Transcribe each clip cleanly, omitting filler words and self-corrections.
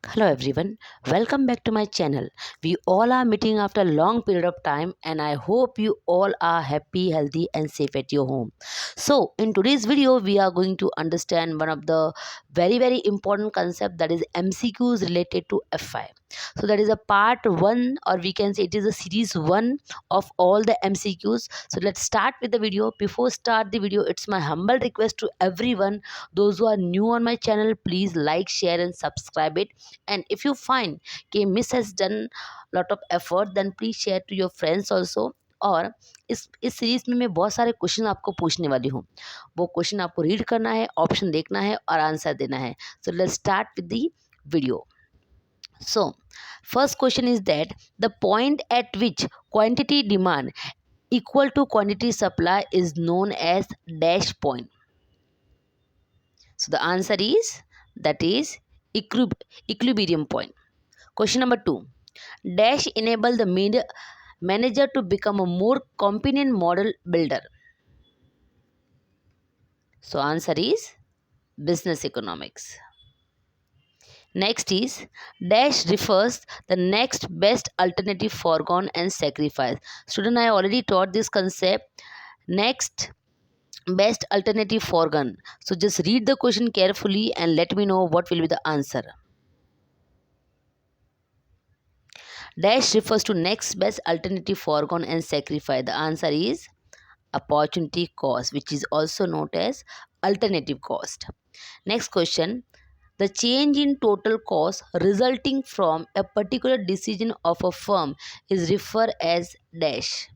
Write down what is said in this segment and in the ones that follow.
Hello everyone, welcome back to my channel. We all are meeting after a long period of time and I hope you all are happy, healthy and safe at your home. So in today's video we are going to understand one of the very important concept, that is MCQs related to FI. So that is a part 1, or we can say it is a series 1 of all the MCQs. So let's start with the video. Before start the video, it's my humble request to everyone, those who are new on my channel, please like, share and subscribe it. And if you find कि miss has done lot of effort, then please share to your friends also. और इस series में मैं बहुत सारे question आपको पूछने वाली हूँ. वो क्वेश्चन आपको रीड करना है, ऑप्शन देखना है और आंसर देना है. So let's start with the video. So first question is that the point at which quantity demand equal to quantity supply is known as dash point. So the answer is, that is equilibrium point. Question number 2. Dash enable the manager to become a more competent model builder. So answer is business economics. Next is dash refers the next best alternative foregone and sacrifice. Student, I already taught this concept. Next best alternative foregone. So just read the question carefully and let me know what will be the answer. Dash refers to next best alternative foregone and sacrifice. The answer is opportunity cost, which is also known as alternative cost. Next question. The change in total cost resulting from a particular decision of a firm is referred as dash.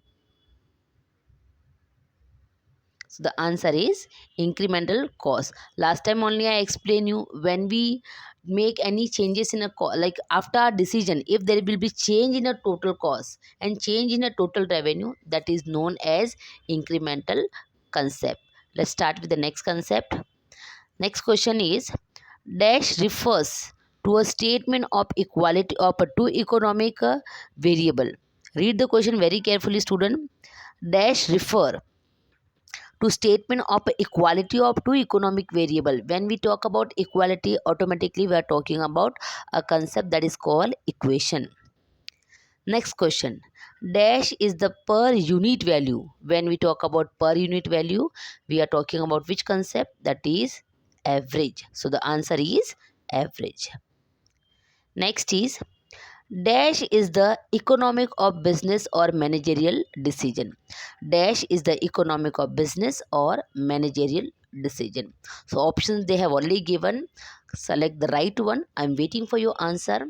So the answer is incremental cost. Last time only I explained you, when we make any changes in a like after our decision, if there will be change in a total cost and change in a total revenue, that is known as incremental concept. Let's start with the next concept. Next question is dash refers to a statement of equality of a two economic variable. Read the question very carefully, student. Dash refer to statement of equality of two economic variable. When we talk about equality, automatically we are talking about a concept that is called equation. Next question. Dash is the per unit value. When we talk about per unit value, we are talking about which concept? That is average. So the answer is average. Next is dash is the economic of business or managerial decision. Dash is the economic of business or managerial decision. So options they have already given. Select the right one. I'm waiting for your answer.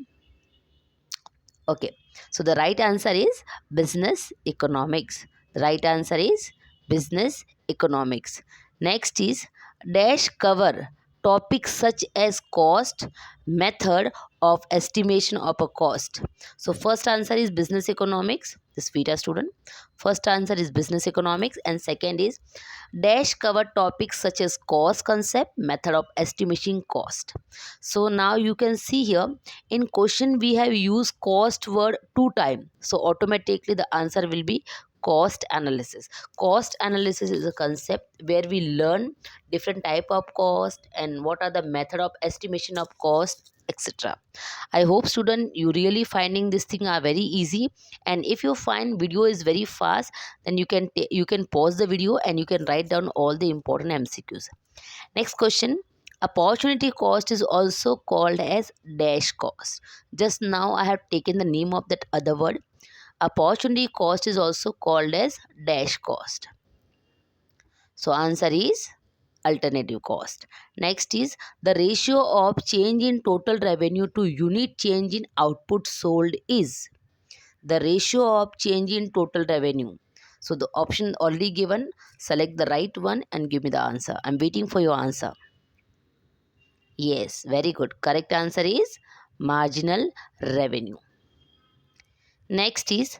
Okay. So the right answer is business economics. The right answer is business economics. Next is dash cover topics such as cost, method of estimation of a cost. So first answer is business economics. This Vita student. First answer is business economics and second is dash cover topics such as cost concept, method of estimation cost. So now you can see here in question we have used cost word 2 times. So automatically the answer will be cost analysis. Cost analysis is a concept where we learn different type of cost and what are the method of estimation of cost, etc. I hope student you really finding this thing are very easy, and if you find video is very fast, then you can pause the video and you can write down all the important MCQs. Next question. Opportunity cost is also called as dash cost. Just now I have taken the name of that other word. Opportunity cost is also called as dash cost. So answer is alternative cost. Next is the ratio of change in total revenue to unit change in output sold is. The ratio of change in total revenue. So the option already given. Select the right one and give me the answer. I'm waiting for your answer. Yes, very good. Correct answer is marginal revenue. Next is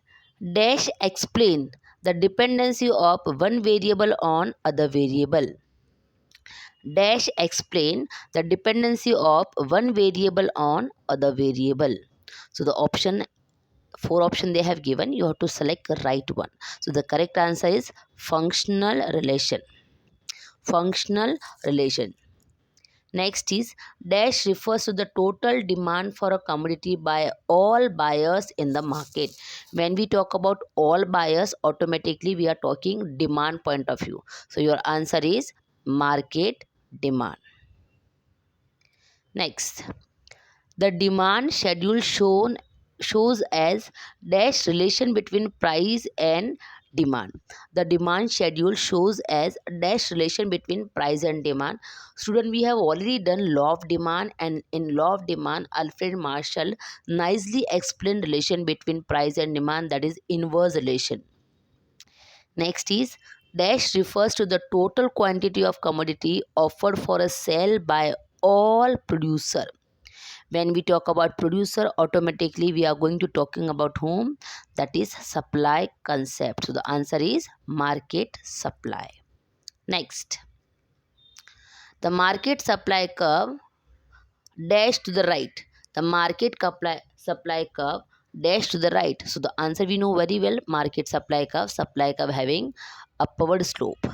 dash explain the dependency of one variable on other variable. Dash explain the dependency of one variable on other variable. So the four option they have given, you have to select the right one. So the correct answer is functional relation. Functional relation. Next is dash refers to the total demand for a commodity by all buyers in the market. When we talk about all buyers, automatically we are talking demand point of view. So your answer is market demand. Next, the demand schedule shows as dash relation between price and demand. The demand schedule shows as dash relation between price and demand. Student, we have already done law of demand, and in law of demand, Alfred Marshall nicely explained relation between price and demand, that is inverse relation. Next is dash refers to the total quantity of commodity offered for a sale by all producer. When we talk about producer, automatically we are going to talking about whom? That is supply concept. So the answer is market supply. Next, the market supply curve dash to the right. The market supply curve dash to the right. So the answer we know very well, market supply curve having upward slope.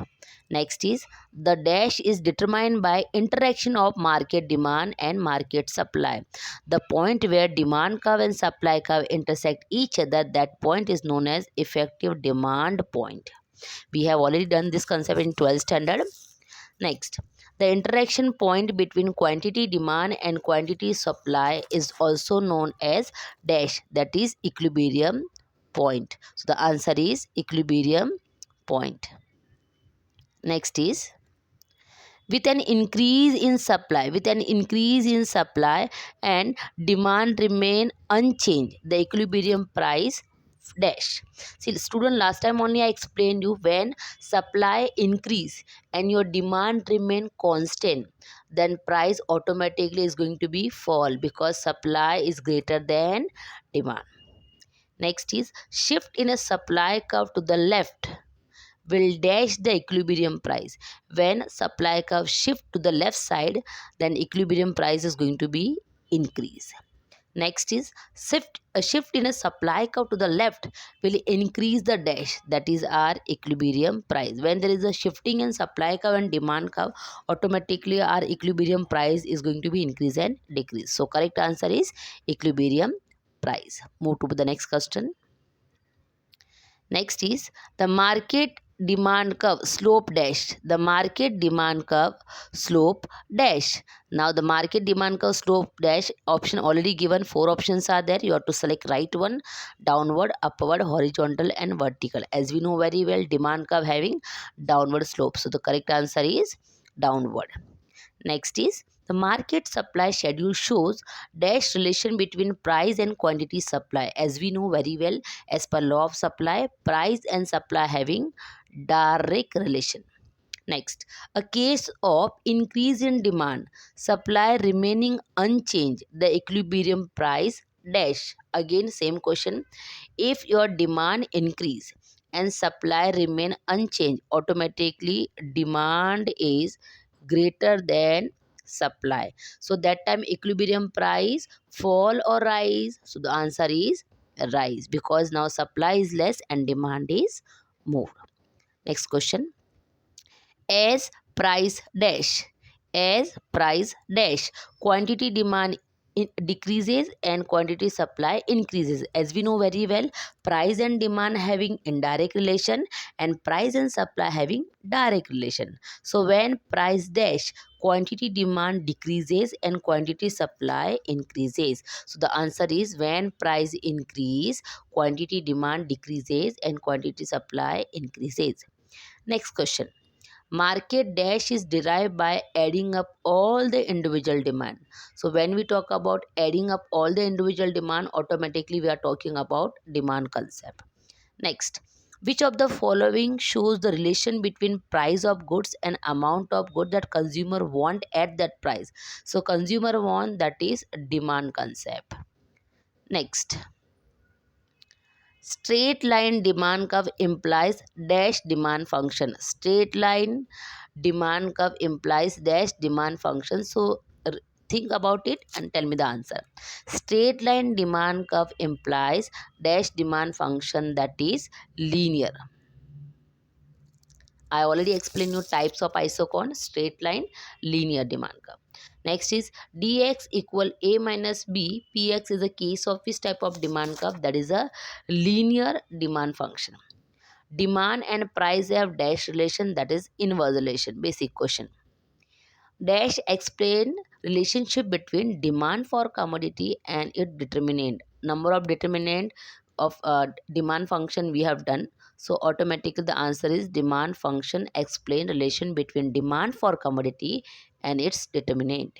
Next is the dash is determined by interaction of market demand and market supply. The point where demand curve and supply curve intersect each other, that point is known as effective demand point. We have already done this concept in 12th standard. Next, the interaction point between quantity demand and quantity supply is also known as dash, that is equilibrium point. So the answer is equilibrium point. Next is with an increase in supply and demand remain unchanged, the equilibrium price dash. See student, last time only I explained you, when supply increase and your demand remain constant, then price automatically is going to be fall because supply is greater than demand. Next is shift in a supply curve to the left will dash the equilibrium price. When supply curve shift to the left side, then equilibrium price is going to be increase. Next is a shift in a supply curve to the left will increase the dash, that is our equilibrium price. When there is a shifting in supply curve and demand curve, automatically our equilibrium price is going to be increase and decrease. So correct answer is equilibrium price. Move to the next question. Next is the market demand curve slope dash. The market demand curve slope dash. Now the market demand curve slope dash option already given. Four options are there. You have to select right one: downward, upward, horizontal and vertical. As we know very well, demand curve having downward slope. So the correct answer is downward. Next is the market supply schedule shows dash relation between price and quantity supply. As we know very well, as per law of supply, price and supply having direct relation. Next, a case of increase in demand, supply remaining unchanged, the equilibrium price dash. Again, same question. If your demand increase and supply remain unchanged, automatically demand is greater than supply. So that time equilibrium price fall or rise. So the answer is rise because now supply is less and demand is more. Next question. As price dash as price dash quantity demand decreases and quantity supply increases. As we know very well, price and demand having indirect relation and price and supply having direct relation. So when price dash quantity demand decreases and quantity supply increases. So the answer is when price increase, quantity demand decreases and quantity supply increases. Next question. Market dash is derived by adding up all the individual demand. So when we talk about adding up all the individual demand, automatically we are talking about demand concept. Next, which of the following shows the relation between price of goods and amount of good that consumer want at that price? So consumer want, that is demand concept. Next, straight line demand curve implies dash demand function. Straight line demand curve implies dash demand function. So think about it and tell me the answer. Straight line demand curve implies dash demand function, that is linear. I already explained you types of isocon: straight line, linear demand curve. Next is dx equal a minus b. Px is a case of which type of demand curve? That is a linear demand function. Demand and price have dash relation, that is inverse relation. Basic question. Dash explain relationship between demand for commodity and its determinant. Number of determinant of demand function we have done. So automatically the answer is demand function explain relation between demand for commodity and its determinant.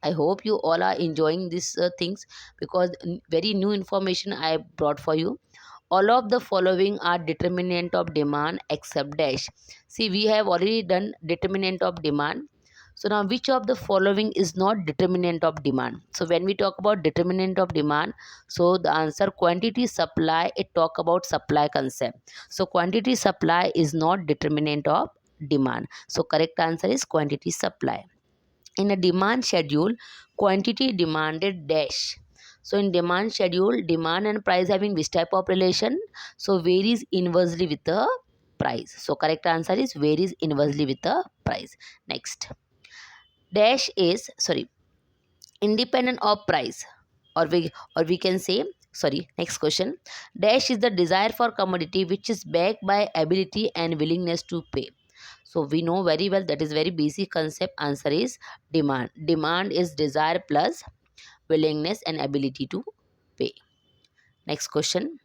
I hope you all are enjoying these things, because very new information I brought for you. All of the following are determinant of demand except dash. See, we have already done determinant of demand. So now which of the following is not determinant of demand? So when we talk about determinant of demand, so the answer quantity supply, it talk about supply concept. So quantity supply is not determinant of demand. So correct answer is quantity supply. In a demand schedule, quantity demanded dash. So in demand schedule, demand and price having which type of relation? So varies inversely with the price. So correct answer is varies inversely with the price. Next, dash is, sorry, independent of price, or we can say, sorry, next question. Dash is the desire for commodity which is backed by ability and willingness to pay. So we know very well that is very basic concept. Answer is demand. Demand is desire plus willingness and ability to pay. Next question.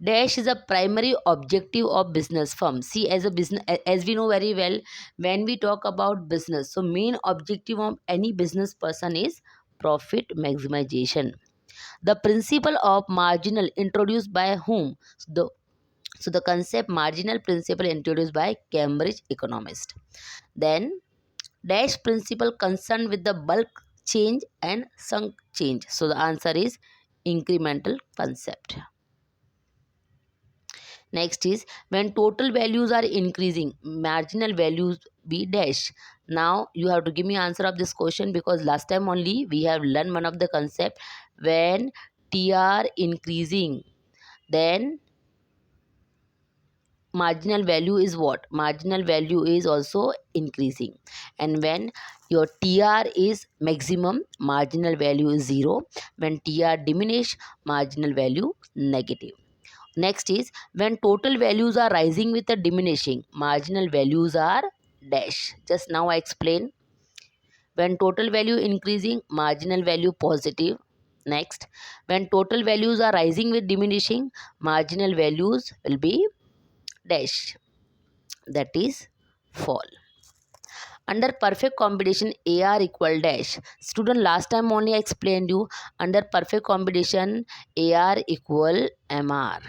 Dash is a primary objective of business firm. See, as a business, as we know very well, when we talk about business, so main objective of any business person is profit maximization. The principle of marginal introduced by whom? So the concept marginal principle introduced by Cambridge economist. Then dash principle concerned with the bulk change and sunk change. So the answer is incremental concept. Next is when total values are increasing, marginal values be dash. Now you have to give me answer of this question, because last time only we have learned one of the concept. When TR increasing, then marginal value is what? Marginal value is also increasing. And when your TR is maximum, marginal value is 0. When TR diminish, marginal value negative. Next is when total values are rising with a diminishing, marginal values are dash. Just now I explained. When total value increasing, marginal value positive. Next, when total values are rising with diminishing, marginal values will be dash, that is fall. Under perfect combination, AR equal dash. Student, last time only I explained you, under perfect combination AR equal MR.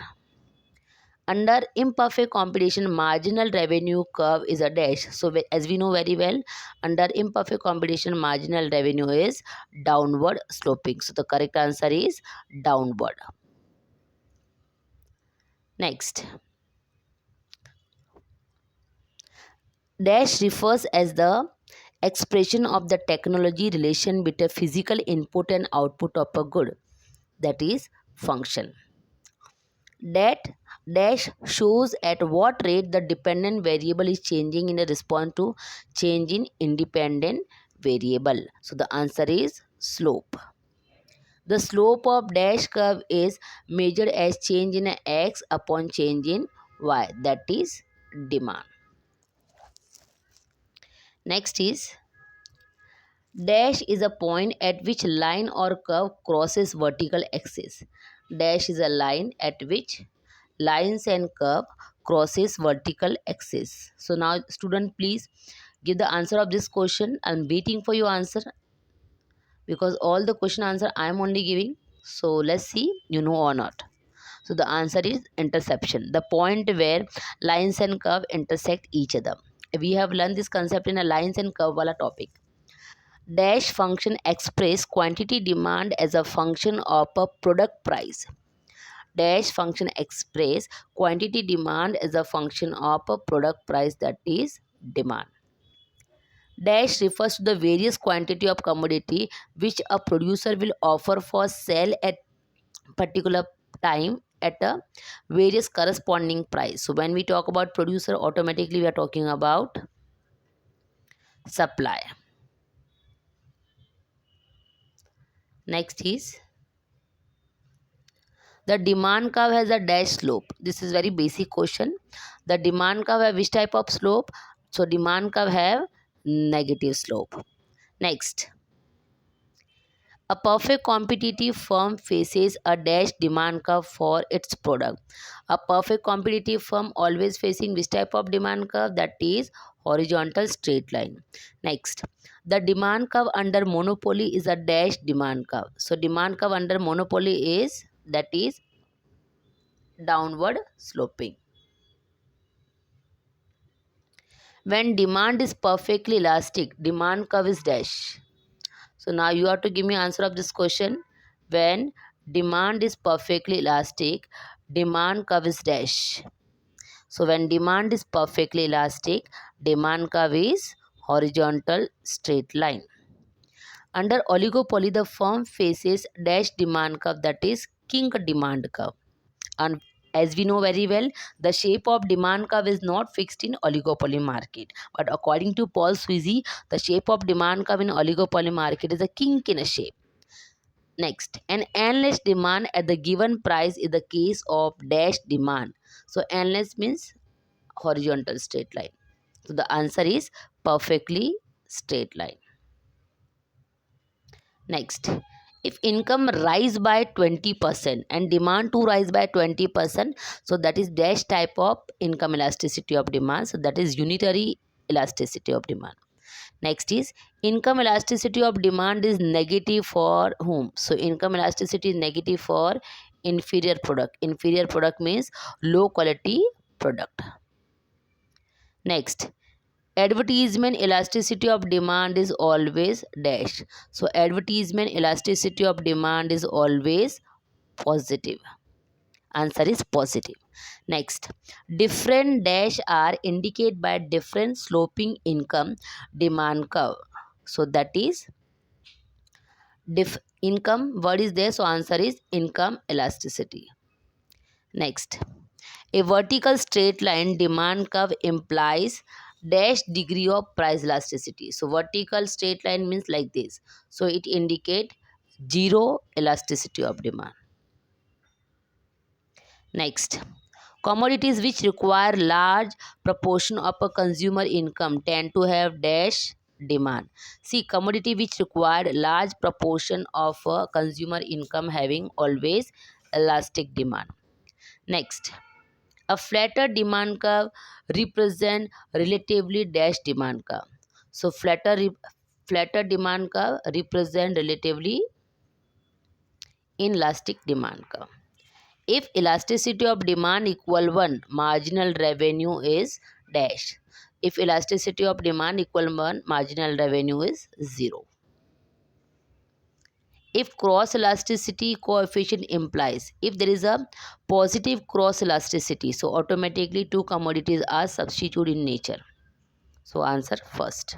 Under imperfect combination, marginal revenue curve is a dash. So as we know very well, under imperfect combination, marginal revenue is downward sloping. So the correct answer is downward. Next, dash refers as the expression of the technology relation between physical input and output of a good, that is function. That dash shows at what rate the dependent variable is changing in a response to change in independent variable. So the answer is slope. The slope of dash curve is measured as change in x upon change in y, that is demand. Next is dash is a point at which line or curve crosses vertical axis. Dash is a line at which lines and curve crosses vertical axis. So now student, please give the answer of this question. I'm waiting for your answer, because all the question answer I am only giving. So let's see you know or not. So the answer is intersection, the point where lines and curve intersect each other. We have learned this concept in a lines and curve wala topic. Dash function express quantity demand as a function of a product price. Dash function express quantity demand as a function of a product price, that is demand. Dash refers to the various quantity of commodity which a producer will offer for sale at particular time at a various corresponding price. So when we talk about producer, automatically we are talking about supply. Next is the demand curve has a dash slope. This is very basic question. The demand curve have which type of slope? So demand curve have negative slope. Next, a perfect competitive firm faces a dash demand curve for its product. A perfect competitive firm always facing which type of demand curve? That is horizontal straight line. Next, the demand curve under monopoly is a dash demand curve. So demand curve under monopoly is, that is, downward sloping. When demand is perfectly elastic, demand curve is dash. So now you have to give me answer of this question. When demand is perfectly elastic, demand curve is dash. So when demand is perfectly elastic, demand curve is horizontal straight line. Under oligopoly, the firm faces dash demand curve, that is kink demand curve. And as we know very well, the shape of demand curve is not fixed in oligopoly market. But according to Paul Sweezy, the shape of demand curve in oligopoly market is a kink in a shape. Next, an endless demand at the given price is the case of dash demand. So endless means horizontal straight line. So the answer is perfectly straight line. Next, if income rise by 20% and demand to rise by 20%, so that is dash type of income elasticity of demand. So that is unitary elasticity of demand. Next is income elasticity of demand is negative for whom? So income elasticity is negative for inferior product. Inferior product means low quality product. Next, advertisement elasticity of demand is always dash. So advertisement elasticity of demand is always positive. Answer is positive. Next, different dash are indicated by different sloping income demand curve. So that is income. What is there? So answer is income elasticity. Next, a vertical straight line demand curve implies dash degree of price elasticity. So vertical straight line means like this. So it indicate zero elasticity of demand. Next, commodities which require large proportion of a consumer income tend to have dash demand. See, commodity which require large proportion of a consumer income having always elastic demand. Next, a flatter demand curve represent relatively dash demand curve. So flatter demand curve represent relatively inelastic demand curve. If elasticity of demand equal 1, marginal revenue is dash. If elasticity of demand equal 1, marginal revenue is 0. If cross elasticity coefficient implies, if there is a positive cross elasticity, so automatically two commodities are substituted in nature. So answer first.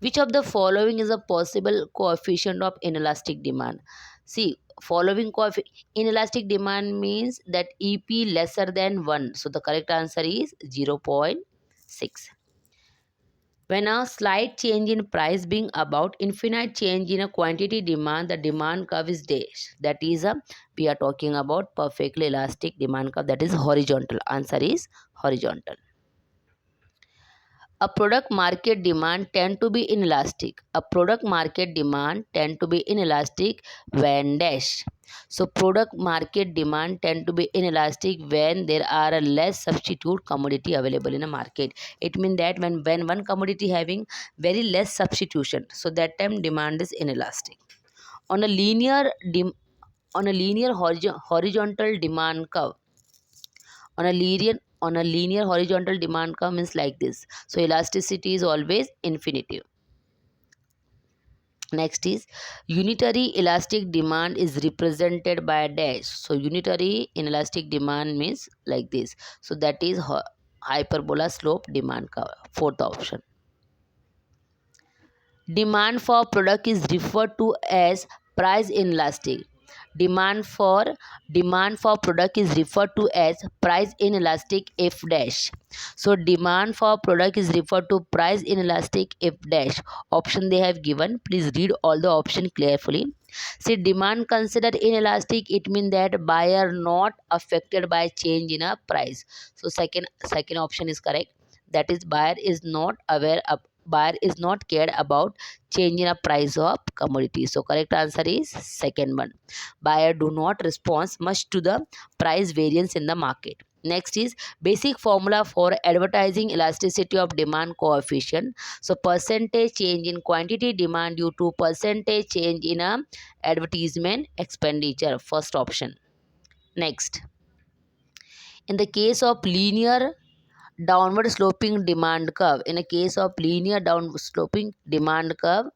Which of the following is a possible coefficient of inelastic demand? See, following inelastic demand means that EP lesser than 1. So the correct answer is 0.6. When a slight change in price being about infinite change in a quantity demand, the demand curve is dash. That is we are talking about perfectly elastic demand curve, that is horizontal. Answer is horizontal. A product market demand tend to be inelastic. A product market demand tend to be inelastic when dash. So product market demand tend to be inelastic when there are a less substitute commodity available in a market. It means that when one commodity having very less substitution, so that time demand is inelastic. On a linear horizontal demand curve, on a linear horizontal demand curve means like this. So elasticity is always infinitive. Next is unitary elastic demand is represented by a dash. So unitary inelastic demand means like this. So that is hyperbola slope demand curve. Fourth option. Demand for product is referred to as price inelastic. Demand for product is referred to as price inelastic if dash. So demand for product is referred to price inelastic if dash. Option they have given. Please read all the option carefully. See, demand considered inelastic, it means that buyer not affected by change in a price. So second option is correct. That is, buyer is not cared about change in a price of commodity. So correct answer is second one. Buyer do not respond much to the price variance in the market. Next is basic formula for advertising elasticity of demand coefficient. So percentage change in quantity demand due to percentage change in a advertisement expenditure, first option. Next, in the case of linear downward sloping demand curve, in a case of linear downward sloping demand curve,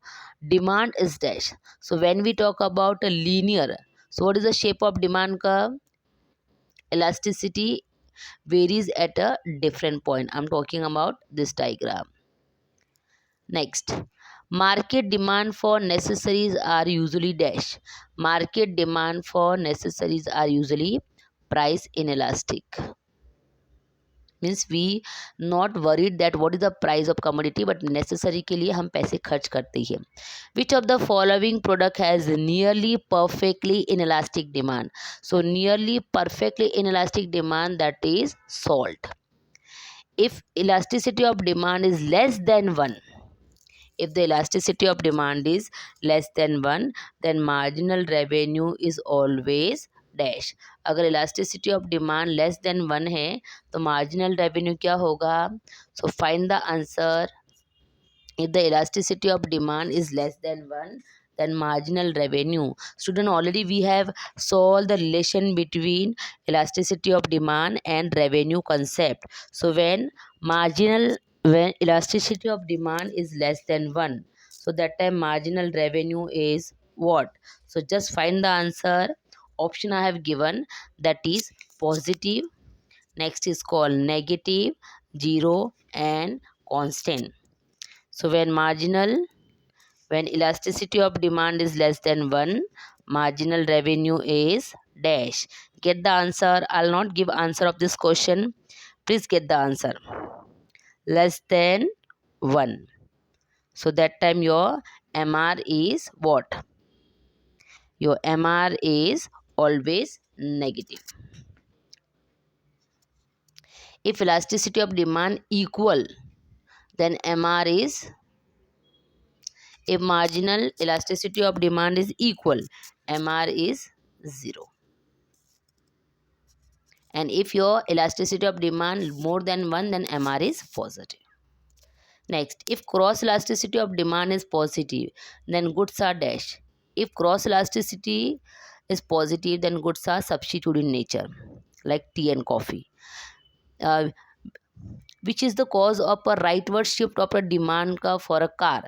demand is dash. So when we talk about a linear, so what is the shape of demand curve? Elasticity varies at a different point. I'm talking about this diagram. Next, market demand for necessaries are usually dash. Market demand for necessaries are usually price inelastic. Means we not worried that what is the price of commodity, but necessary के लिए हम पैसे खर्च करते हैं. Which of the following product has nearly perfectly inelastic demand? So nearly perfectly inelastic demand, that is salt. If elasticity of demand is less than 1, if the elasticity of demand is less than 1, then marginal revenue is always dash. अगर elasticity of demand less than 1 है तो marginal revenue क्या होगा? So find the answer. If the elasticity of demand is less than 1, then marginal revenue. Student, already we have solved the relation between elasticity of demand and revenue concept. So when elasticity of demand is less than 1, so that time marginal revenue is what? So just find the answer. Option I have given, that is positive. Next is called negative, 0 and constant. So when elasticity of demand is less than 1, marginal revenue is dash. Get the answer. I'll not give answer of this question. Please get the answer. Less than 1. So that time your MR is what? Your MR is always negative. If elasticity of demand equal, then MR is, if marginal elasticity of demand is equal, MR is 0. And if your elasticity of demand more than 1, then MR is positive. Next, if cross elasticity of demand is positive, then goods are dash. If cross elasticity is positive, then goods are substitute in nature, like tea and coffee. Uh, which is the cause of a rightward shift of a demand curve for a car?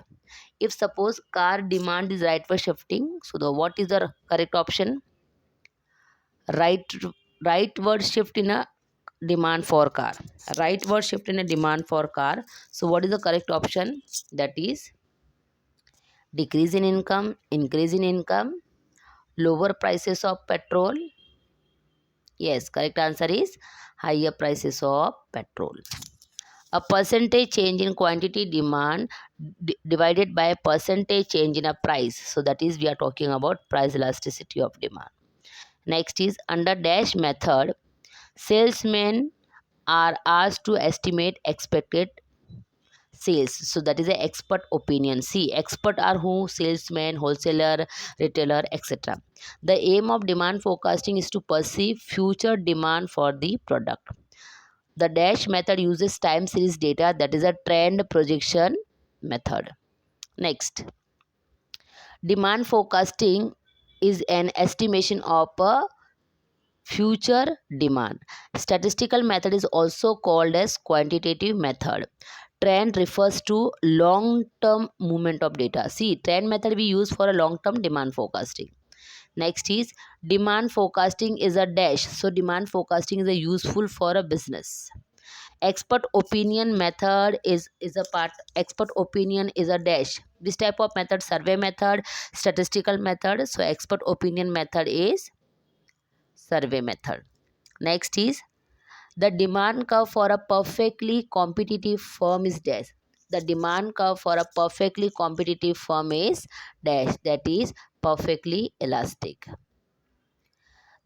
If suppose car demand is rightward shifting, so the what is the correct option? Right, rightward shift in a demand for car. Rightward shift in a demand for car. So what is the correct option? That is decrease in income, increase in income, lower prices of petrol. Yes, correct answer is higher prices of petrol. A percentage change in quantity demand divided by a percentage change in a price. So that is, we are talking about price elasticity of demand. Next is under dash method, salesmen are asked to estimate expected sales. So that is a expert opinion. See, expert are who? Salesman, wholesaler, retailer, etc. The aim of demand forecasting is to perceive future demand for the product. The dash method uses time series data, that is a trend projection method. Next, demand forecasting is an estimation of a future demand. Statistical method is also called as quantitative method. Trend refers to long term movement of data. See, trend method we use for a long term demand forecasting. Next is demand forecasting is a dash. So demand forecasting is a useful for a business. Expert opinion method is a part. Expert opinion is a dash. This type of method, survey method, statistical method. So expert opinion method is survey method. Next is the demand curve for a perfectly competitive firm is dash. the demand curve for a perfectly competitive firm is dash, that is perfectly elastic.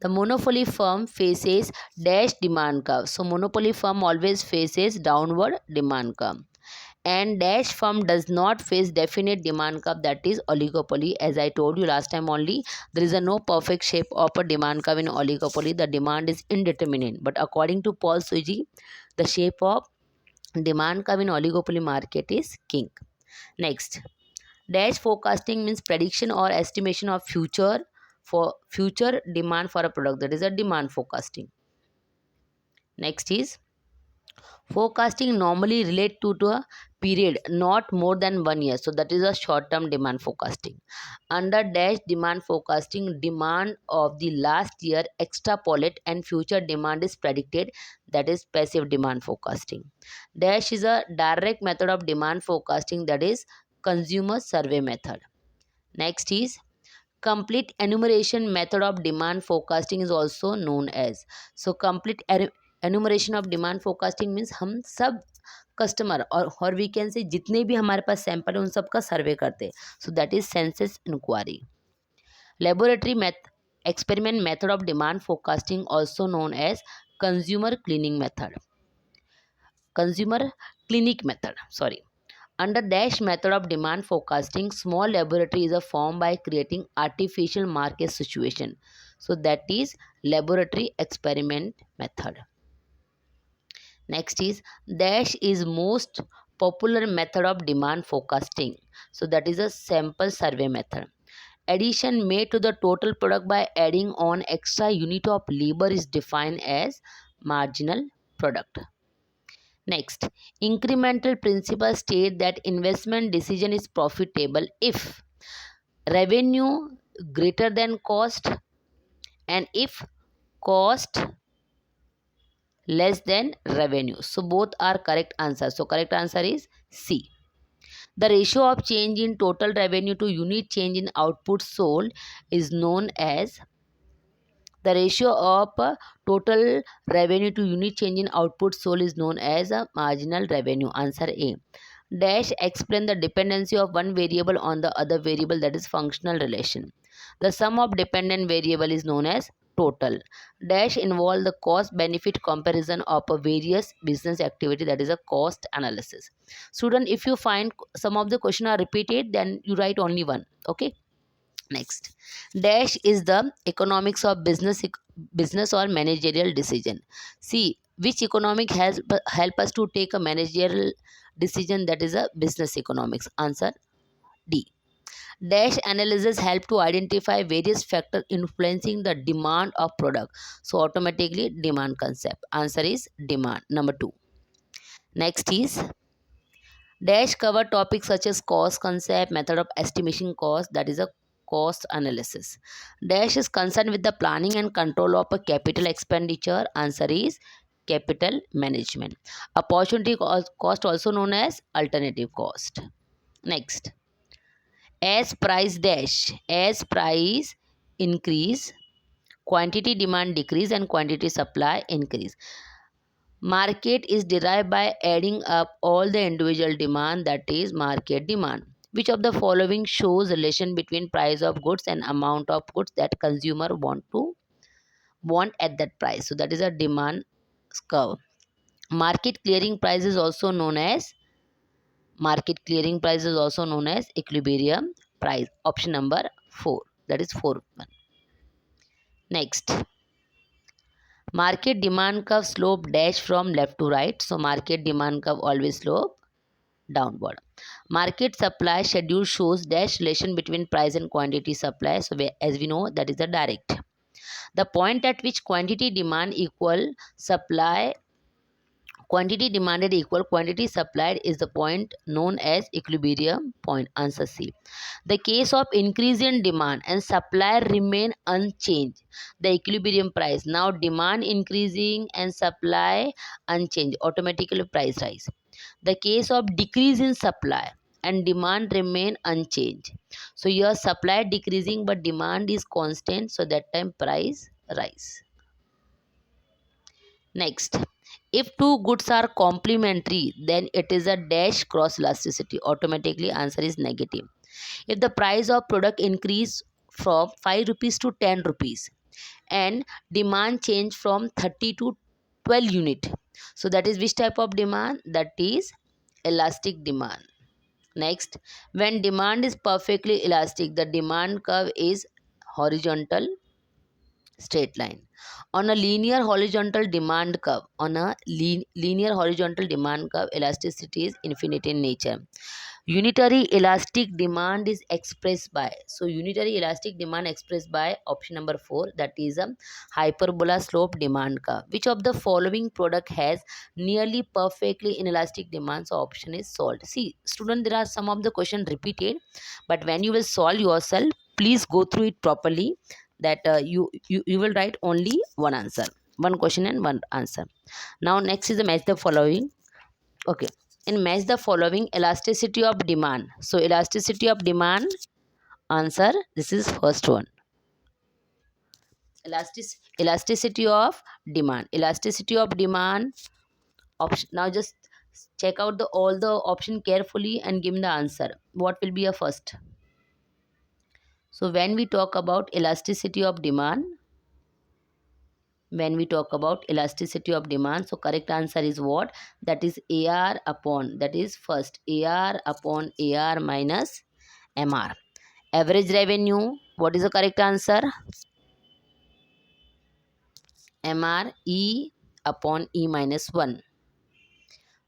The monopoly firm faces dash demand curve. So monopoly firm always faces downward demand curve. And dash firm does not face definite demand curve, that is oligopoly. As I told you last time only, there is a no perfect shape of a demand curve in oligopoly. The demand is indeterminate. But according to Paul Suji, the shape of demand curve in oligopoly market is king. Next, dash forecasting means prediction or estimation of future demand for a product. That is a demand forecasting. Next is forecasting normally relate to a period not more than 1 year. So that is a short term demand forecasting. Under dash demand forecasting, demand of the last year extrapolate and future demand is predicted. That is passive demand forecasting. Dash is a direct method of demand forecasting, that is consumer survey method. Next is complete enumeration method of demand forecasting is also known as. So complete enumeration of demand forecasting means हम सब customer और we can say जितने भी हमारे पास sample है उन सब का सर्वे करते हैं. So that is census inquiry. Laboratory experiment method of demand forecasting also known as consumer cleaning method. Consumer clinic method. Sorry. Under dash method of demand forecasting, small laboratory is formed by creating artificial market situation. So that is laboratory experiment method. Next is dash is most popular method of demand forecasting. So that is a sample survey method. Addition made to the total product by adding on extra unit of labor is defined as marginal product. Next, incremental principle state that investment decision is profitable if revenue greater than cost and if cost less than revenue. So both are correct answers. So correct answer is C. The ratio of change in total revenue to unit change in output sold is known as the ratio of total revenue to unit change in output sold is known as marginal revenue. Answer A. Dash explain the dependency of one variable on the other variable, that is functional relation. The sum of dependent variable is known as total. Dash involve the cost benefit comparison of a various business activity, that is a cost analysis. Student, if you find some of the question are repeated, then you write only one. Okay. Next, dash is the economics of business or managerial decision. See which economic has help us to take a managerial decision, that is a business economics. Answer D. Dash analysis help to identify various factors influencing the demand of product. So automatically demand concept. Answer is demand. Number 2. Next is dash cover topics such as cost concept, method of estimation cost, that is a cost analysis. Dash is concerned with the planning and control of a capital expenditure. Answer is capital management. Opportunity cost also known as alternative cost. Next, as price increase, quantity demand decrease and quantity supply increase. Market is derived by adding up all the individual demand, that is market demand. Which of the following shows relation between price of goods and amount of goods that consumer want at that price? So that is a demand curve. Market clearing price is also known as equilibrium price. Option number 4. That is 4 one. Next, market demand curve slope dash from left to right. So market demand curve always slope downward. Market supply schedule shows dash relation between price and quantity supply. So as we know, that is the direct. The point at which quantity demanded equal quantity supplied is the point known as equilibrium point. Answer C. The case of increase in demand and supply remain unchanged, the equilibrium price. Now demand increasing and supply unchanged, automatically price rise. The case of decrease in supply and demand remain unchanged, so your supply decreasing but demand is constant, so that time price rise. Next, If two goods are complementary, then it is a dash cross elasticity. Automatically answer is negative. If the price of product increase from 5 rupees to 10 rupees and demand change from 30 to 12 unit, so that is which type of demand? That is elastic demand. Next, when demand is perfectly elastic, the demand curve is horizontal straight line. On a linear horizontal demand curve, linear horizontal demand curve, elasticity is infinite in nature. Unitary elastic demand is expressed by, so unitary elastic demand expressed by option number 4, that is a hyperbola slope demand curve. Which of the following product has nearly perfectly inelastic demand? So option is solved. See student, there are some of the question repeated, but when you will solve yourself, please go through it properly, that you will write only one answer, one question and one answer. Now next is the match the following. Okay, in match the following, elasticity of demand. So elasticity of demand answer, this is first one. Elasticity of demand, elasticity of demand option. Now just check out the all the option carefully and give me the answer. What will be your first? So when we talk about elasticity of demand, when we talk about elasticity of demand, so correct answer is what? That is AR upon, that is first, AR upon AR minus MR. Average revenue, what is the correct answer? MR E upon E minus 1.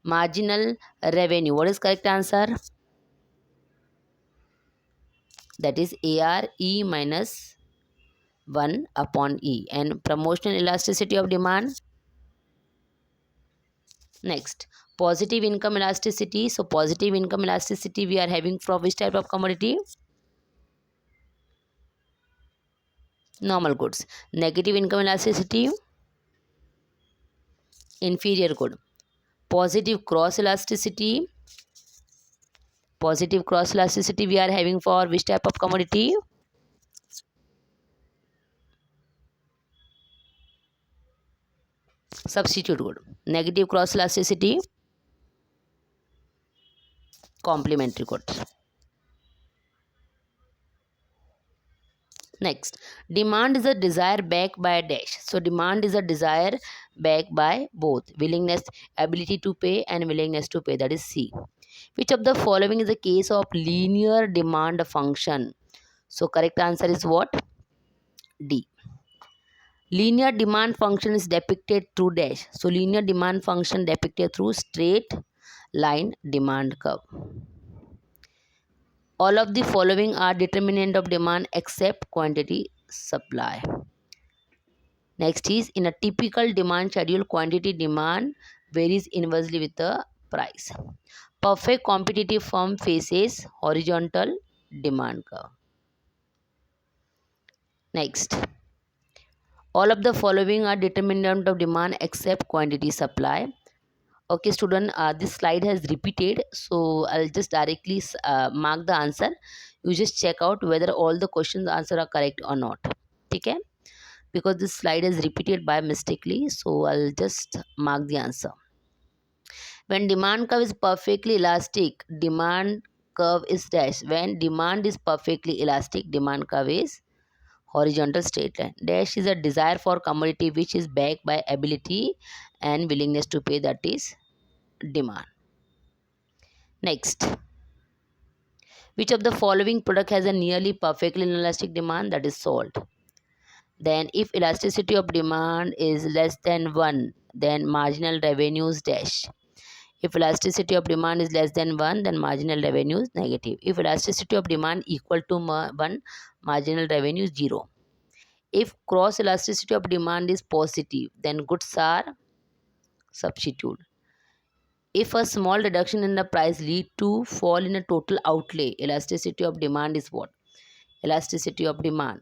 Marginal revenue, what is correct answer? That is AR E minus 1 upon E. And promotional elasticity of demand. Next, positive income elasticity. So positive income elasticity we are having from which type of commodity? Normal goods. Negative income elasticity, inferior good. Positive cross elasticity, positive cross elasticity we are having for which type of commodity? Substitute good. Negative cross elasticity, complementary good. Next, demand is a desire backed by a dash. So demand is a desire backed by both willingness, ability to pay and willingness to pay, that is C. Which of the following is a case of linear demand function? So correct answer is what? D. Linear demand function is depicted through dash. So linear demand function depicted through straight line demand curve. All of the following are determinant of demand except quantity supply. Next is, in a typical demand schedule, quantity demand varies inversely with the price. Perfect competitive firm faces horizontal demand curve. Next, all of the following are determinant of demand except quantity supply. Okay student, this slide has repeated, so I'll just directly mark the answer. You just check out whether all the questions answer are correct or not. Okay, because this slide is repeated by mistakenly, so I'll just mark the answer. When demand curve is perfectly elastic, demand curve is dash. When demand is perfectly elastic, demand curve is horizontal straight line. Dash is a desire for commodity which is backed by ability and willingness to pay, that is demand. Next, which of the following product has a nearly perfectly inelastic demand? That is salt. Then if elasticity of demand is less than 1, then marginal revenues dash. If elasticity of demand is less than 1, then marginal revenue is negative. If elasticity of demand equal to 1, marginal revenue is 0. If cross elasticity of demand is positive, then goods are substitute. If a small reduction in the price lead to fall in a total outlay, elasticity of demand is what? Elasticity of demand.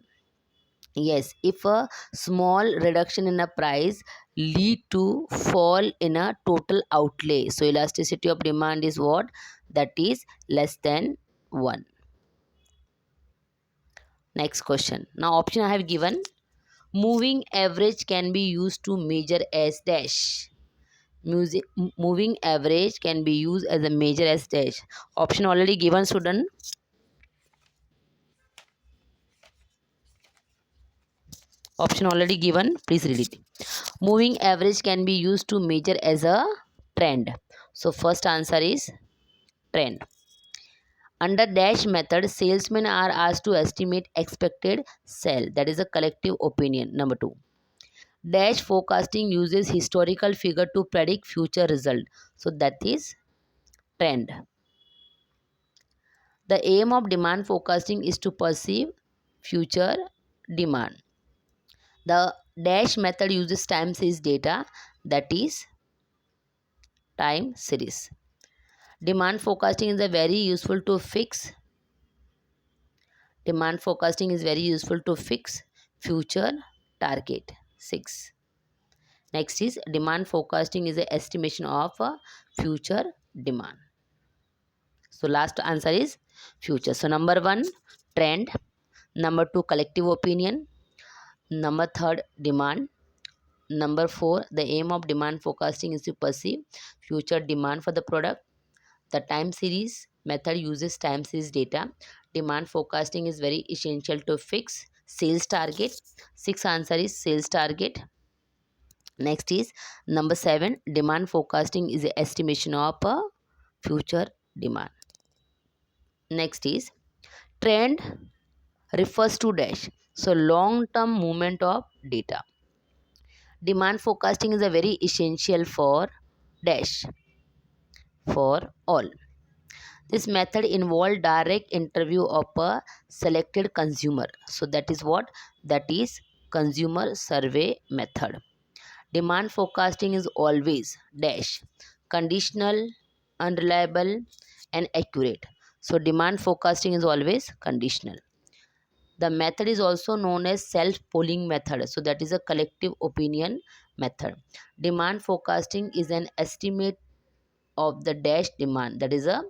Yes, if a small reduction in a price lead to fall in a total outlay, so elasticity of demand is what? That is less than 1. Next question. Now option I have given. Moving average can be used to measure as dash. Moving average can be used as a measure as dash. Option already given, student. Option already given. Please read it. Moving average can be used to measure as a trend. So first answer is trend. Under dash method, salesmen are asked to estimate expected sale. That is a collective opinion. Number two. Dash forecasting uses historical figure to predict future result. So that is trend. The aim of demand forecasting is to perceive future demand. The dash method uses time series data, that is time series. Demand forecasting is a very useful to fix. Demand forecasting is very useful to fix future target. 6. Next is demand forecasting is a estimation of future demand. So last answer is future. So number 1 trend, number 2 collective opinion, number 3 demand, number 4 the aim of demand forecasting is to perceive future demand for the product. The time series method uses time series data. Demand forecasting is very essential to fix sales target. 6 answer is sales target. Next is number 7 demand forecasting is a estimation of a future demand. Next is trend refers to dash. So long term movement of data. Demand forecasting is a very essential for dash for all. This method involved direct interview of a selected consumer. So that is what? That is consumer survey method. Demand forecasting is always dash conditional, unreliable and accurate. So demand forecasting is always conditional. The method is also known as self-polling method. So that is a collective opinion method. Demand forecasting is an estimate of the dash demand, that is a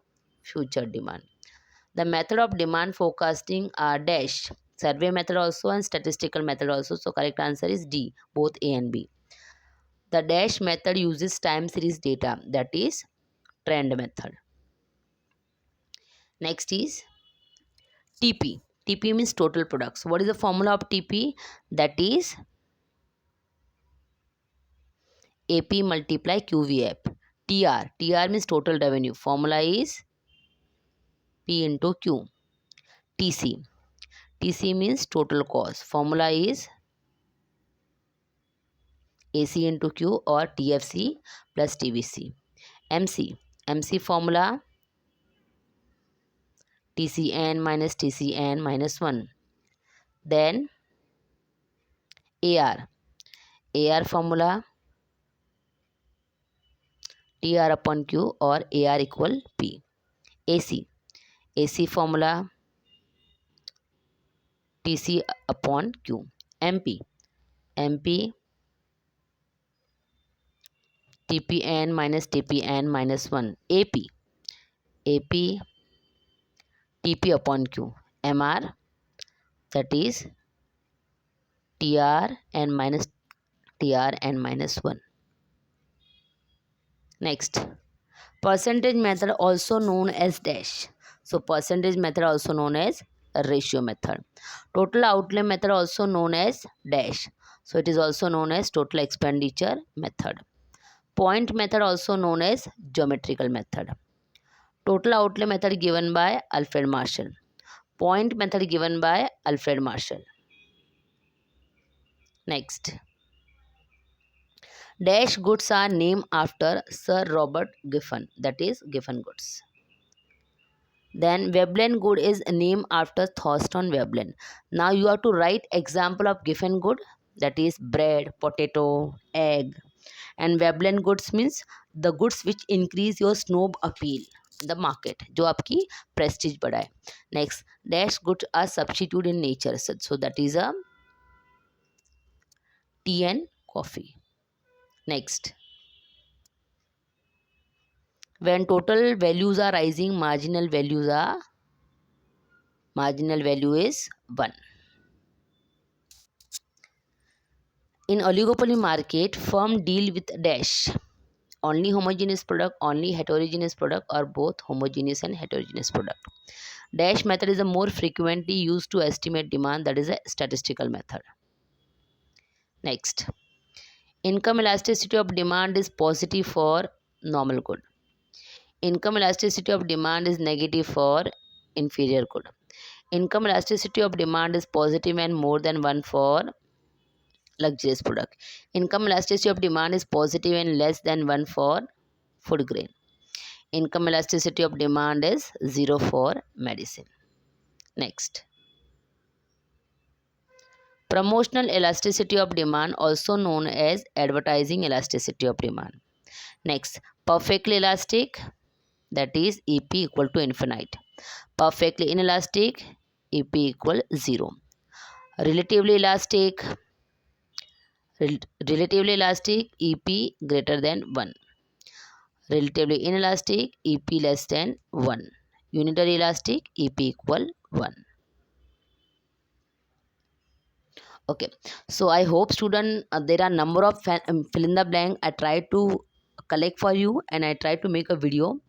future demand. The method of demand forecasting are dash survey method also and statistical method also. So correct answer is D, both A and B. The dash method uses time series data, that is trend method. Next is TP. TP means total products. What is the formula of TP? That is AP multiply QVF. TR. TR means total revenue. Formula is P into Q. TC. TC means total cost. Formula is AC into Q or TFC plus TVC. MC. MC formula TCN minus TCN minus 1. Then AR. AR formula TR upon Q or AR equal P. AC. AC formula TC upon Q. MP. MP TPN minus TPN minus 1. AP. AP TP upon Q. MR, that is TR and minus TR and minus 1. Next, percentage method also known as dash. So percentage method also known as ratio method. Total outlay method also known as dash. So it is also known as total expenditure method. Point method also known as geometrical method. Total outlay method given by Alfred Marshall. Point method given by Alfred Marshall. Next, dash goods are named after Sir Robert Giffen, that is Giffen goods. Then Veblen good is named after Thorsten Veblen. Now you have to write example of Giffen good, that is bread, potato, egg. And Veblen goods means the goods which increase your snob appeal in the market, जो आपकी prestige बढ़ाए. Next, dash goods are substitute in nature. So that is a tea and coffee. Next, when total values are rising, marginal value is 1. In oligopoly market, firm deal with dash only homogeneous product, only heterogeneous product, or both homogeneous and heterogeneous product. Dash method is a more frequently used to estimate demand, that is a statistical method. Next, income elasticity of demand is positive for normal good. Income elasticity of demand is negative for inferior good. Income elasticity of demand is positive and more than 1 for luxurious product. Income elasticity of demand is positive and less than 1 for food grain. Income elasticity of demand is 0 for medicine. Next, promotional elasticity of demand, also known as advertising elasticity of demand. Next, perfectly elastic, that is EP equal to infinite. Perfectly inelastic, EP equal 0. Relatively elastic, relatively elastic, EP greater than 1. Relatively inelastic, EP less than 1. Unitary elastic, EP equal 1. Okay, so I hope student, there are number of fill in the blank I try to collect for you, and I try to make a video.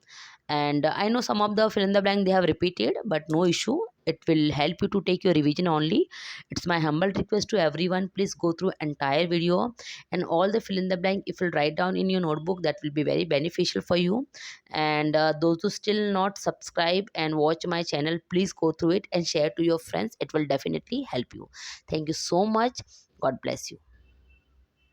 And I know some of the fill in the blank they have repeated, but no issue, it will help you to take your revision only. It's my humble request to everyone, please go through entire video, and all the fill in the blank if you'll write down in your notebook, that will be very beneficial for you. And those who still not subscribe and watch my channel, please go through it and share to your friends, it will definitely help you. Thank you so much. God bless you.